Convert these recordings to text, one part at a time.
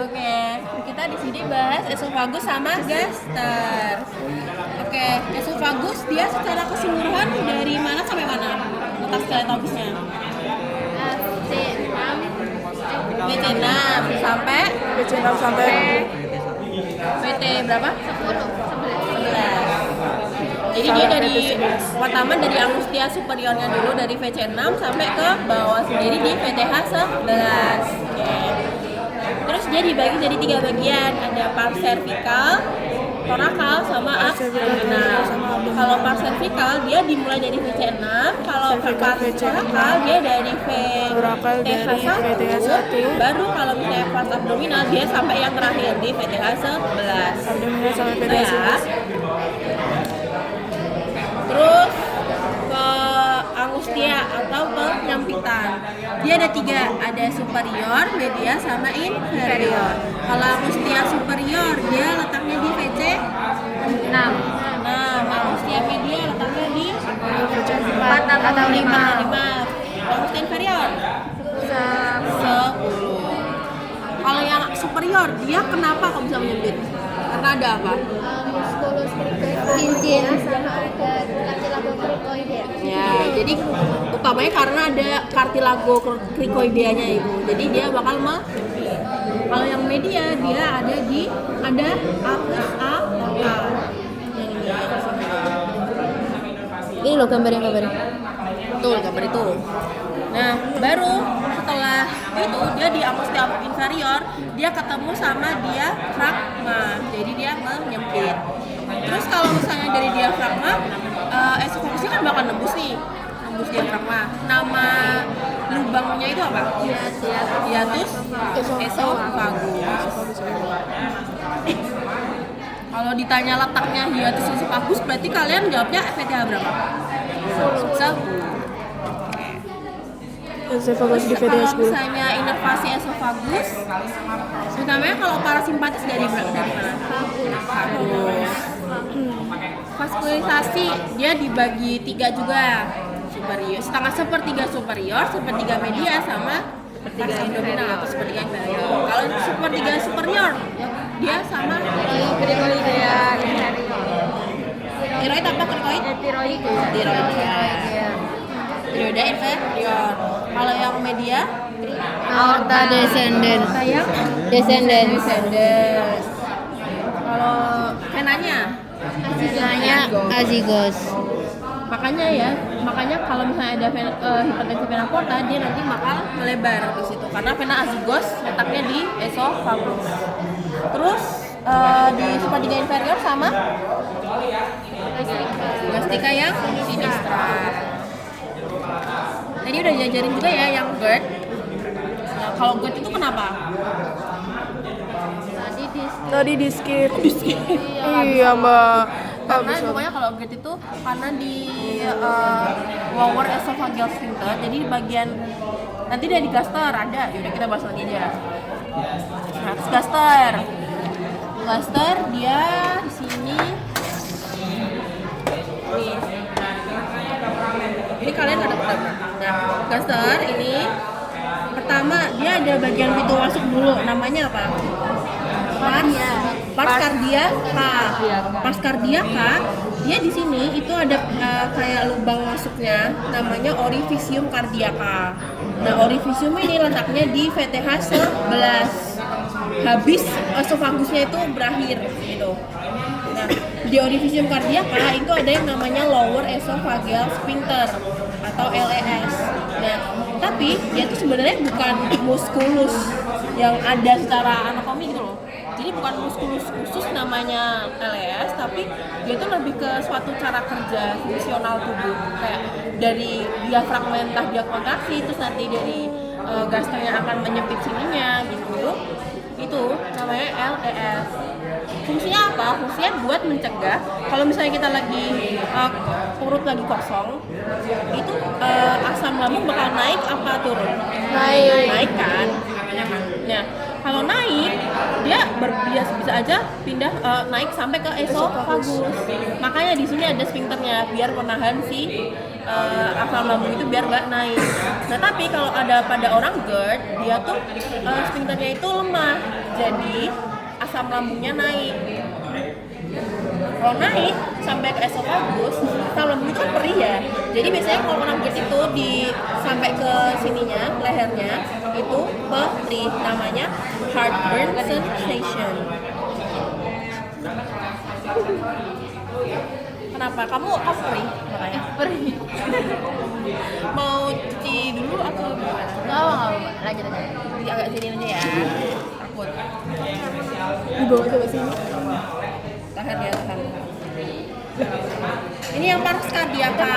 Oke, kita di sini bahas esofagus sama gaster. Oke, esofagus dia secara keseluruhan dari mana sampai mana? Letak skeletobusnya. BC6 sampai BC6 sampai PT berapa? 11. Jadi dia dari pertama dari angustia superiornya dulu dari VC6 sampai ke bawah sendiri di VTH 11. Oke. Terus dia dibagi jadi 3 bagian, ada part cervical, torakal sama abdominal. Kalau part cervical dia dimulai dari VC6, kalau part torakal dia dari VTH1, baru kalau misalnya part abdominal dia sampai yang terakhir di VTH 11. abdominal sampai VTH 11. Terus ke angustia atau ke nyampitan. Dia ada 3, ada superior, media, sama inferior. Kalau angustia superior dia letaknya di VC 6. Nah, angustia media letaknya di 4 atau 5. Angustia inferior 10. Kalau yang superior dia kenapa kok bisa menyempit? Karena ada apa? Muskulus cincin sama ada kartilago krikoidea. Ya, jadi utamanya karena ada kartilago krikoideanya ibu. Jadi dia bakal kalau yang media dia ada di A plus A lokal. Ini loh gambarnya. Betul, gambar itu. Nah, baru setelah itu dia di angustia inferior, dia ketemu sama diafragma. Jadi dia menyempit. Terus kalau misalnya dari diafragma, esofagusnya kan bakal nembus diafragma. Nama lubangnya itu apa? Hiatus esofagus. Kalau ditanya letaknya hiatus esofagus, berarti kalian jawabnya FTH berapa? 10. Esofagus di VTH Kalau 10. misalnya inervasi esofagus, utamanya kalau parasimpatis dari mana? Vagus. Vaskulisasi dia dibagi 3 juga, superior, sepertiga superior, sepertiga media, sama sepertiga abdominal atau sepertiga inferior. Kalau sepertiga superior dia sama tiroid apa krikoid? Tiroid inferior. Kalau yang media Aorta descendens. Descendens. Kalau venanya azygos. Makanya kalau misalnya ada hipertensi vena porta dia nanti bakal melebar ke situ karena vena azygos letaknya di esofagus. Terus di sepertiga inferior sama gastika yang sinistra. Tadi udah diajarin juga ya yang GERD. Nah, kalau GERD itu kenapa? Tadi di skip. Iya, Mbak. Karena pokoknya kalau GERD itu karena di lower esophageal sphincter, jadi di bagian nanti dia di gaster ada, yaudah kita bahas lagi aja. Nah, terus gaster dia di sini nih. Ini kalian ada berapa? Nah, gaster ini pertama dia ada bagian pintu masuk dulu, namanya apa? Pars cardiaca, dia di sini itu ada kayak lubang masuknya, namanya orifisium cardiaca. Nah, orifisium ini letaknya di VTH 11. Habis esofagusnya itu berakhir gitu. Nah, di orifisium cardiaca itu ada yang namanya lower esophageal sphincter atau LES. Nah, tapi dia itu sebenarnya bukan muskulus yang ada secara anatomi gitu loh. Jadi bukan muskulus khusus namanya LES, tapi dia itu lebih ke suatu cara kerja fungsional tubuh. Kayak dari diafragma entah dia kontraksi, terus nanti dari gasternya akan menyempit sininya gitu. Itu namanya LES. Fungsinya apa? Fungsinya buat mencegah kalau misalnya kita lagi perut lagi kosong, itu asam lambung bakal naik apa turun? Naik kan? Nah, Kalau naik dia bisa aja pindah naik sampai ke esofagus. Makanya di sini ada sphincternya biar menahan si asam lambung itu biar nggak naik. Nah tapi kalau ada pada orang GERD dia tuh sphincternya itu lemah, jadi asam lambungnya naik. Kalau naik sampai ke esofagus, asam lambung itu kan perih ya. Jadi biasanya kalau orang GERD itu sampai ke sininya, lehernya itu perih, namanya heartburn sensation. Kenapa? Kamu perih makanya? Perih. Mau cuci dulu atau gimana? Enggak, lanjut aja. Jadi agak sini aja ya. Takut. Dibawa coba sini. Tahan ya, tahan. Ini yang pars kardiaka.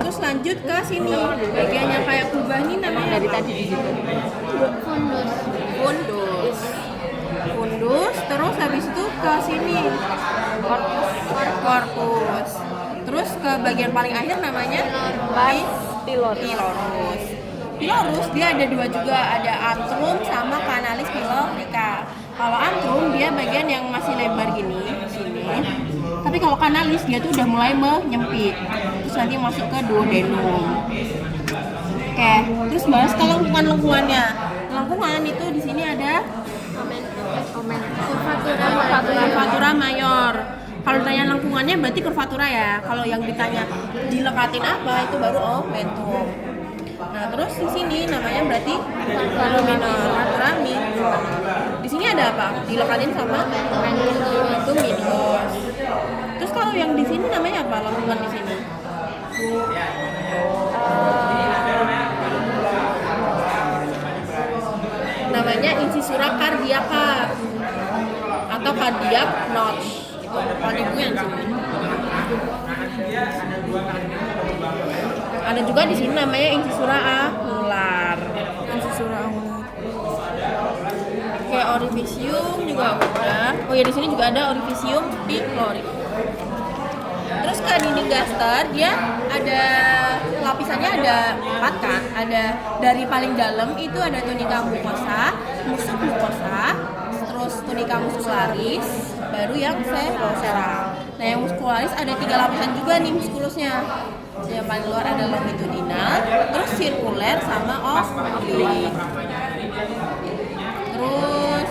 Terus lanjut ke sini. Bagian yang kayak kubah ini namanya Dari tadi di situ. Fundus. fundus. Fundus, terus habis itu ke sini. Corpus. Terus ke bagian paling akhir namanya pilorus. Pilorus dia ada dua juga, ada antrum sama canalis pilorica. Kalau antrum dia bagian yang masih lebar gini sini. Tapi kalau canalis dia tuh udah mulai menyempit. Terus nanti masuk ke duodenum. Oke, terus bahas ke lengkungan-lengkungannya. Lengkungan itu di sini ada curvatura mayor. Kalau ditanya lengkungannya berarti curvatura ya. Kalau yang ditanya dilekatin apa itu baru omentum. Nah, terus di sini namanya berarti curvatura minor. Di sini ada apa? Dilekatin sama omentum minor. Terus kalau yang di sini namanya apa? Lengkungan di sini. Namanya incisura cardiaca atau cardiac notch. Itu kalau ibu yang sini. Ada juga di sini namanya incisura anular. Incisura anular. Kayak orificium juga udah. Oh ya di sini juga ada orificium pylori. Terus ke dinding gaster dia ada lapisannya ada 4 kan. Ada dari paling dalam itu ada tunica mucosa, musuk mucosa, terus tunica muscularis, baru yang serosera. Nah yang muscularis ada 3 lapisan juga nih muskulusnya. Yang paling luar ada longitudinal, terus sirkuler sama oblik. Terus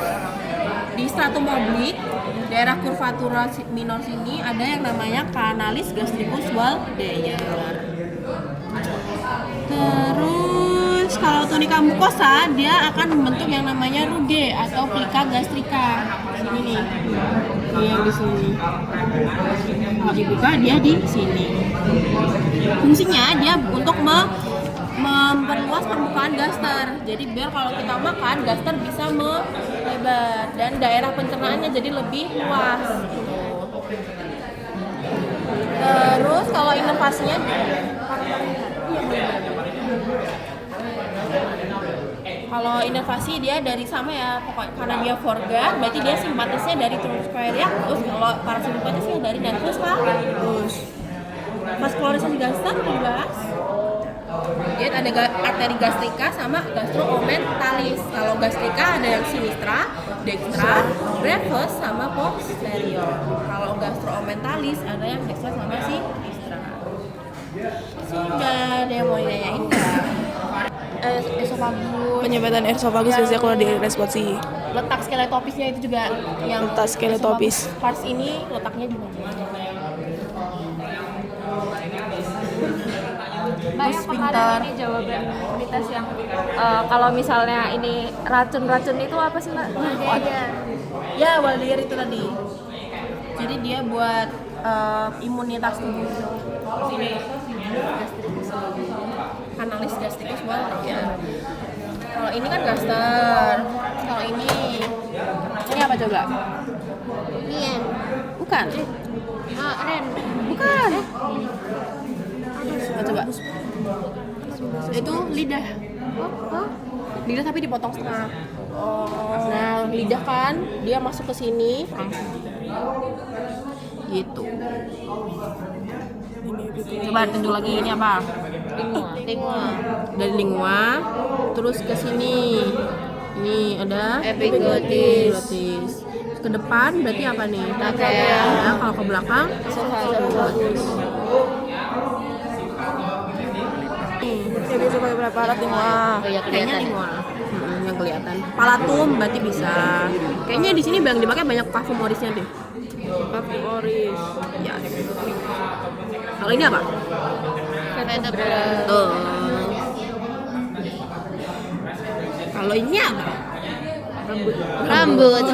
di stratum oblik daerah curvatura minor sini ada yang namanya canalis gastricus Waldeyer. Terus kalau tunica mucosa dia akan membentuk yang namanya rude atau plica gastrica. Sini nih. Ini yang di sini. Kalau dibuka dia di sini. Fungsinya dia untuk memperluas permukaan gaster. Jadi biar kalau kita makan gaster bisa melebar dan daerah pencernaannya jadi lebih luas. Terus kalau inovasinya kalau inovasi dia dari sama ya pokoknya karena dia forga berarti dia simpatisnya dari trunkus coeliacus. Kalau parasimpatisnya dari nervus vagus. Vaskularisasi gaster dibahas. Dia ada arteri gastrika sama gastroomentalis. Kalau gastrika ada yang sinistra, dextra, brevis sama posterior. Kalau gastroomentalis ada yang dextra sama sinistra. Sudah ada yang mau ditanyain nggak? Esofagus. Penyebatan esofagus biasanya kalau di responsi. Letak skeletopisnya itu juga yang Letak skeletopis. esofagus. Pars ini letaknya di mana? Banyak pintar. ini jawaban mitos yang kalau misalnya ini racun-racun itu apa sih Mbak? Ya, Waldeyer itu tadi. Jadi dia buat imunitas tubuh. Sini. Analis gastricus Waldeyer. Kalau ini kan gaster. Kalau ini apa coba? Nien. Bukan. Ren. Bukan. Coba. Itu lidah. Lidah tapi dipotong setengah. Nah, lidah kan dia masuk ke sini. Gitu. Coba tunjuk lagi ini apa? Lingua. Dari lingua terus ke sini. Ini ada Epiglottis. epiglottis. Ke depan berarti apa nih? Trachea. Ya, kalau ke belakang Esophagus. Ya bisa pakai berapa alat nih? Wah. Oh iya kayaknya kelihatan. lingual. Yang kelihatan. Palatum berarti bisa. Kayaknya di sini yang dipakai banyak parfum orisnya deh. Parfum oris. Ya. Kalau ini apa? Vertebra. Tuh. Kalau ini apa? Rambut.